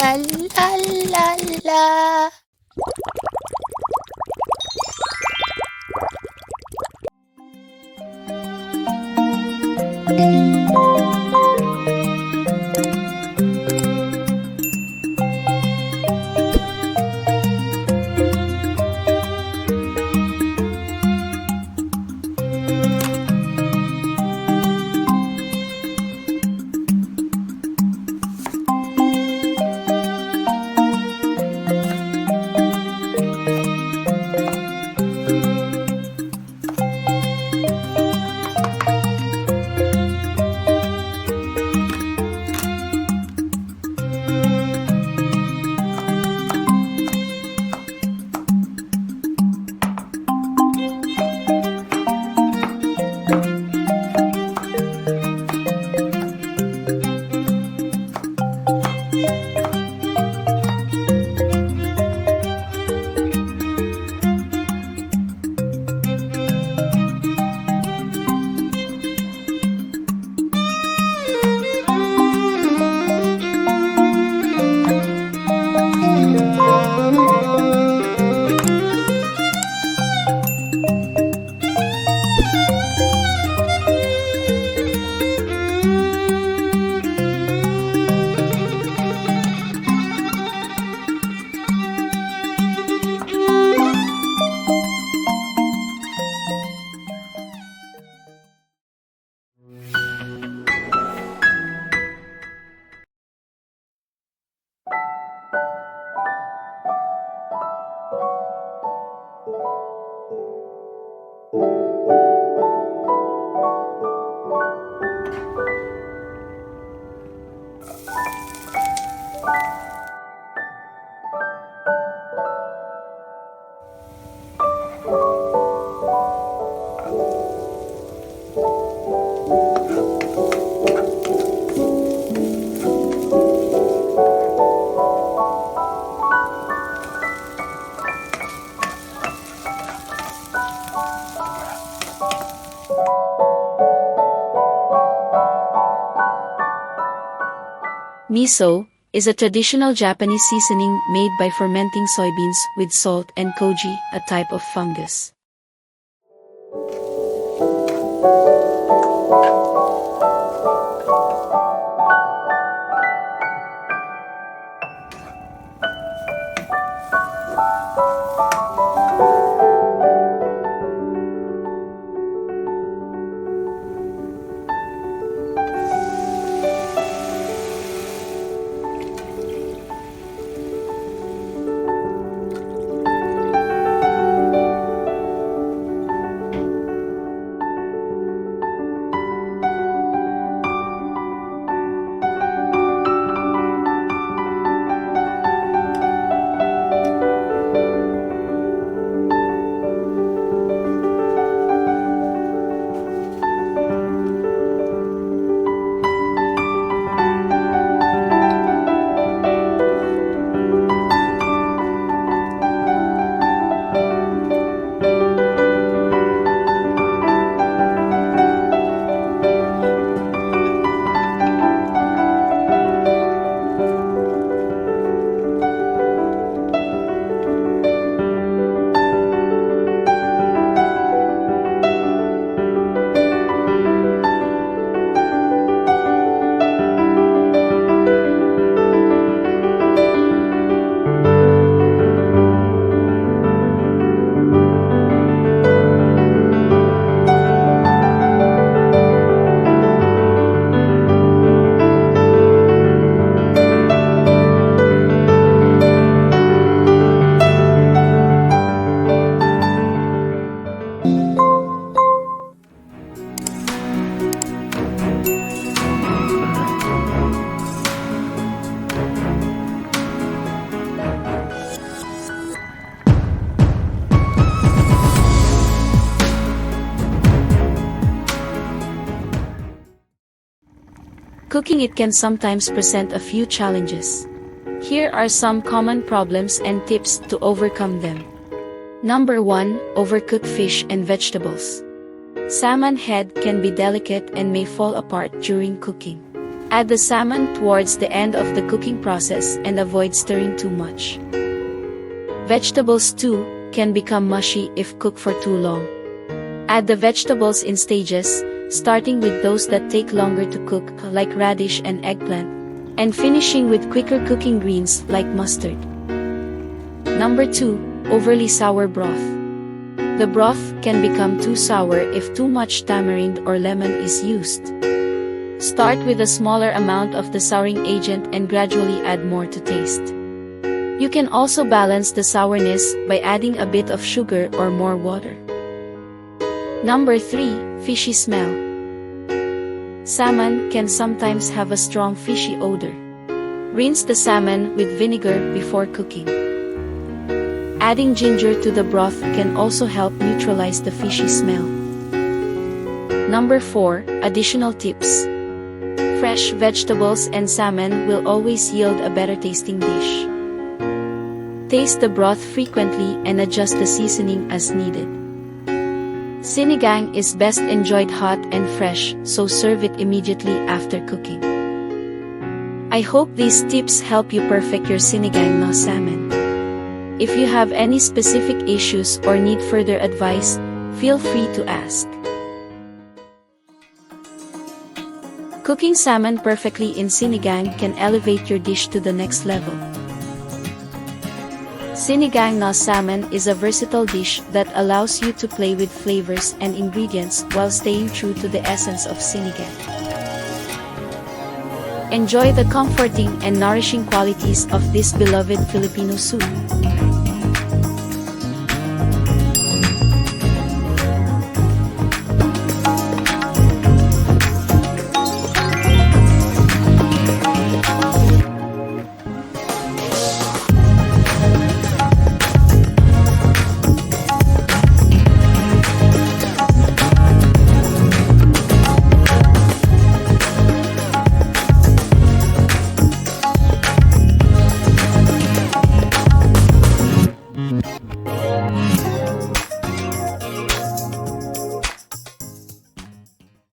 la la la la. Miso is a traditional Japanese seasoning made by fermenting soybeans with salt and koji, a type of fungus. Cooking it can sometimes present a few challenges. Here are some common problems and tips to overcome them. Number 1. Overcooked fish and vegetables. Salmon head can be delicate and may fall apart during cooking. Add the salmon towards the end of the cooking process and avoid stirring too much. Vegetables too can become mushy if cooked for too long. Add the vegetables in stages, starting with those that take longer to cook, like radish and eggplant, and finishing with quicker cooking greens like mustard. Number 2. Overly sour broth. The broth can become too sour if too much tamarind or lemon is used. Start with a smaller amount of the souring agent and gradually add more to taste. You can also balance the sourness by adding a bit of sugar or more water. Number 3. Fishy smell. Salmon can sometimes have a strong fishy odor. Rinse the salmon with vinegar before cooking. Adding ginger to the broth can also help neutralize the fishy smell. Number 4. Additional tips. Fresh vegetables and salmon will always yield a better tasting dish. Taste the broth frequently and adjust the seasoning as needed. Sinigang is best enjoyed hot and fresh, so serve it immediately after cooking. I hope these tips help you perfect your sinigang na salmon. If you have any specific issues or need further advice, feel free to ask. Cooking salmon perfectly in sinigang can elevate your dish to the next level. Sinigang na salmon is a versatile dish that allows you to play with flavors and ingredients while staying true to the essence of sinigang. Enjoy the comforting and nourishing qualities of this beloved Filipino soup.